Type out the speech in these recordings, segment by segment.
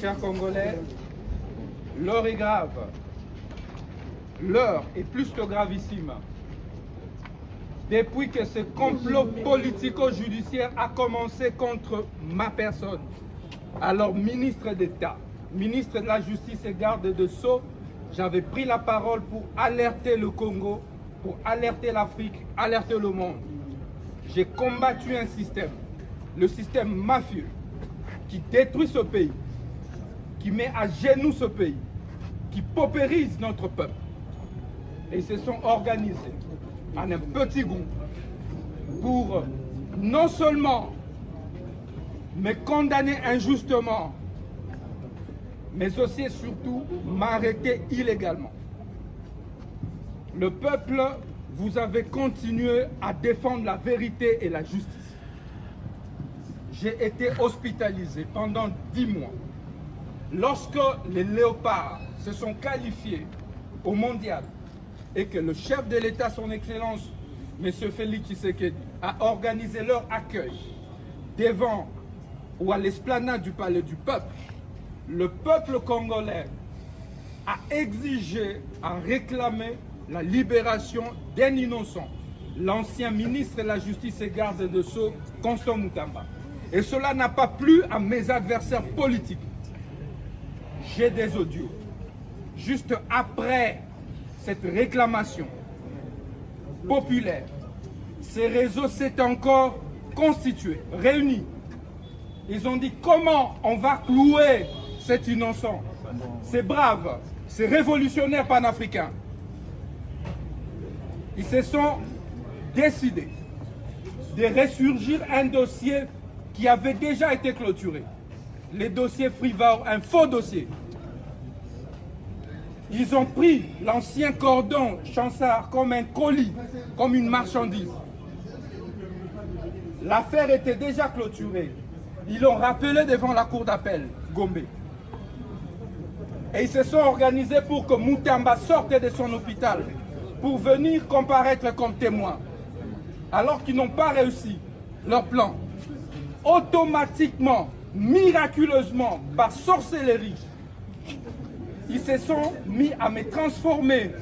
Chers Congolais, l'heure est grave. L'heure est plus que gravissime. Depuis que ce complot politico-judiciaire a commencé contre ma personne, alors ministre d'État, ministre de la Justice et garde de Sceaux, j'avais pris la parole pour alerter le Congo, pour alerter l'Afrique, alerter le monde. J'ai combattu un système, le système mafieux, qui détruit ce pays, qui met à genoux ce pays, qui paupérise notre peuple. Et ils se sont organisés en un petit groupe pour non seulement me condamner injustement, mais aussi et surtout m'arrêter illégalement. Le peuple, vous avez continué à défendre la vérité et la justice. J'ai été hospitalisé pendant 10 mois. Lorsque les léopards se sont qualifiés au mondial et que le chef de l'État, son Excellence, M. Félix Tshisekedi, a organisé leur accueil devant ou à l'esplanade du Palais du Peuple, le peuple congolais a exigé, a réclamé la libération d'un innocent, l'ancien ministre de la Justice et garde de Sceaux, Constant Moutamba. Et cela n'a pas plu à mes adversaires politiques. J'ai des audios. Juste après cette réclamation populaire, ces réseaux s'étaient encore constitués, réunis. Ils ont dit comment on va clouer cet innocent, ces braves, ces révolutionnaires panafricains. Ils se sont décidés de ressurgir un dossier qui avait déjà été clôturé. Les dossiers Frival, un faux dossier. Ils ont pris l'ancien cordon Chansard comme un colis, comme une marchandise. L'affaire était déjà clôturée. Ils l'ont rappelé devant la cour d'appel, Gombe. Et ils se sont organisés pour que Moutamba sorte de son hôpital pour venir comparaître comme témoin. Alors qu'ils n'ont pas réussi leur plan. Automatiquement, miraculeusement, par sorcellerie, ils se sont mis à me transformer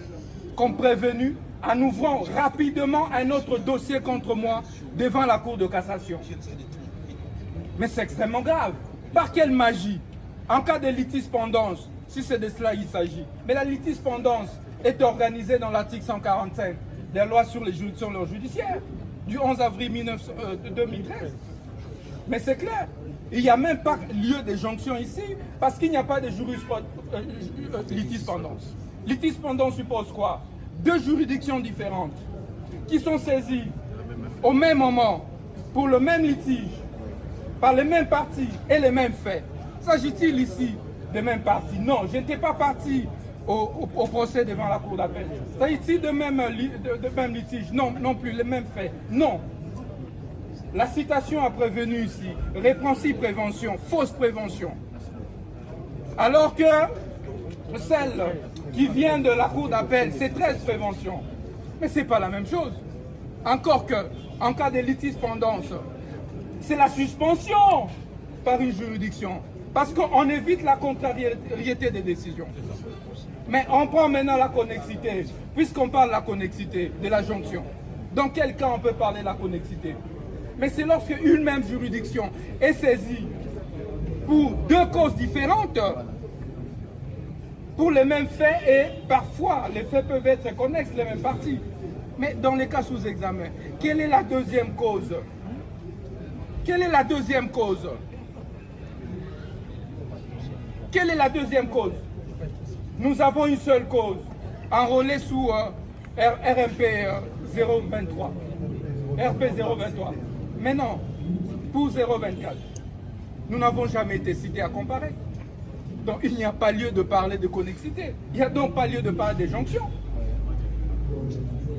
comme prévenu en ouvrant rapidement un autre dossier contre moi devant la Cour de cassation. Mais c'est extrêmement grave. Par quelle magie? En cas de litispendance, si c'est de cela il s'agit. Mais la litispendance est organisée dans l'article 145 des lois sur les juridictions judiciaires du 11 avril 2013. Mais c'est clair, il n'y a même pas lieu de jonction ici parce qu'il n'y a pas de litispendance. Litispendance suppose quoi? Deux juridictions différentes qui sont saisies au même moment pour le même litige, par les mêmes parties et les mêmes faits. S'agit-il ici des mêmes parties? Non, je n'étais pas parti au procès devant la cour d'appel. S'agit-il de même litige? Non, non plus, les mêmes faits. Non. La citation a prévenu ici, répréhensible prévention, fausse prévention. Alors que celle qui vient de la cour d'appel, c'est 13 préventions. Mais ce n'est pas la même chose. Encore que, en cas de litispendance, c'est la suspension par une juridiction. Parce qu'on évite la contrariété des décisions. Mais on prend maintenant la connexité, puisqu'on parle de la connexité, de la jonction. Dans quel cas on peut parler de la connexité? Mais c'est lorsque une même juridiction est saisie pour deux causes différentes, pour les mêmes faits, et parfois les faits peuvent être connexes, les mêmes parties. Mais dans les cas sous examen, quelle est la deuxième cause? Quelle est la deuxième cause? Quelle est la deuxième cause? Nous avons une seule cause, enrôlée sous RMP 023. RP 023. Mais non, pour 024, nous n'avons jamais été cités à comparer. Donc il n'y a pas lieu de parler de connexité. Il n'y a donc pas lieu de parler de jonction.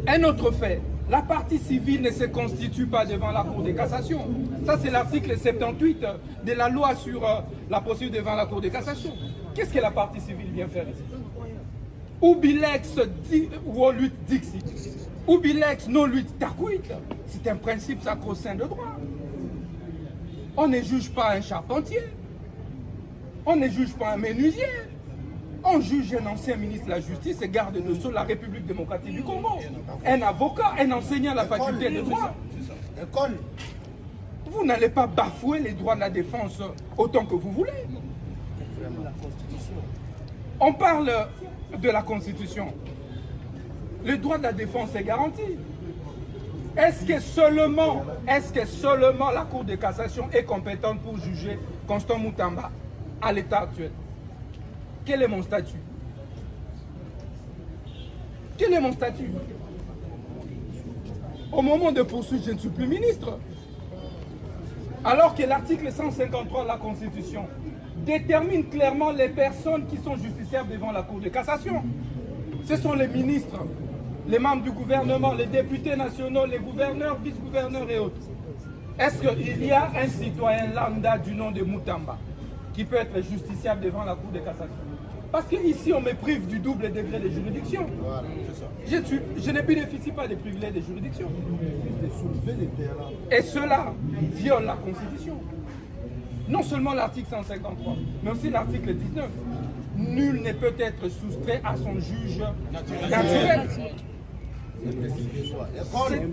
Un autre fait, la partie civile ne se constitue pas devant la Cour de cassation. Ça, c'est l'article 78 de la loi sur la procédure devant la Cour de cassation. Qu'est-ce que la partie civile vient faire ici? Ubilex voluit dixit. Ubilex non luit tacuit. C'est un principe sacro-saint de droit. On ne juge pas un charpentier. On ne juge pas un menuisier. On juge un ancien ministre de la Justice et garde de sceaux de la République démocratique du Congo. Un avocat, un enseignant à la faculté de droit. Vous n'allez pas bafouer les droits de la défense autant que vous voulez. On parle de la Constitution. Le droit de la défense est garanti. Est-ce que seulement la Cour de cassation est compétente pour juger Constant Moutamba à l'état actuel? Quel est mon statut? Quel est mon statut? Au moment de poursuite, je ne suis plus ministre. Alors que l'article 153 de la Constitution détermine clairement les personnes qui sont justiciables devant la Cour de cassation. Ce sont les ministres, les membres du gouvernement, les députés nationaux, les gouverneurs, vice-gouverneurs et autres. Est-ce qu'il y a un citoyen lambda du nom de Moutamba qui peut être justiciable devant la Cour de cassation? Parce qu'ici, on me prive du double degré de juridiction. Voilà, je ne bénéficie pas des privilèges de juridiction. Et cela viole la Constitution. Non seulement l'article 153, mais aussi l'article 19. Nul ne peut être soustrait à son juge naturel.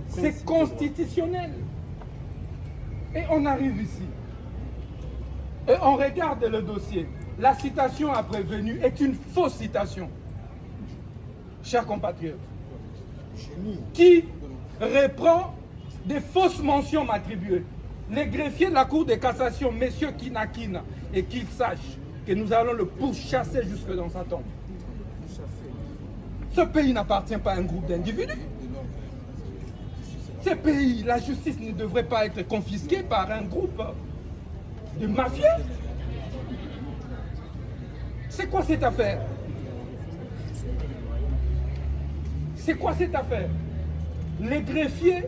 C'est constitutionnel. Et on arrive ici. Et on regarde le dossier. La citation à prévenu est une fausse citation. Chers compatriotes, qui reprend des fausses mentions m'attribuées. Les greffiers de la Cour de cassation, messieurs Kinakina, et qu'ils sachent que nous allons le pourchasser jusque dans sa tombe. Ce pays n'appartient pas à un groupe d'individus. Ce pays, la justice ne devrait pas être confisquée par un groupe de mafieux. C'est quoi cette affaire? C'est quoi cette affaire? Les greffiers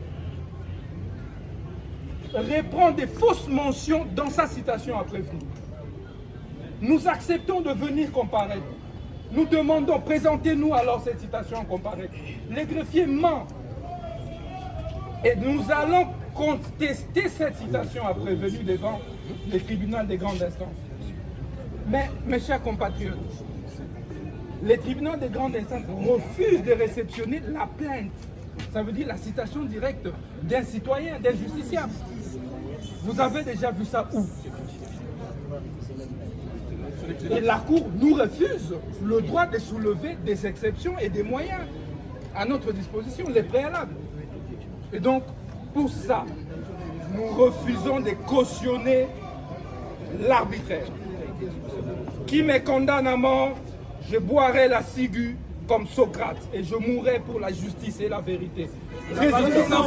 reprend des fausses mentions dans sa citation à prévenir. Nous acceptons de venir comparer. Nous demandons, présentez-nous alors cette citation comparée. Les greffiers mentent. Et nous allons contester cette citation à prévenir devant les tribunaux des grandes instances. Mais, mes chers compatriotes, les tribunaux des grandes instances refusent de réceptionner la plainte. Ça veut dire la citation directe d'un citoyen, d'un justiciable. Vous avez déjà vu ça où? Et la Cour nous refuse le droit de soulever des exceptions et des moyens à notre disposition, les préalables. Et donc, pour ça, nous refusons de cautionner l'arbitraire. Qui me condamne à mort, je boirai la ciguë comme Socrate et je mourrai pour la justice et la vérité. Résistons.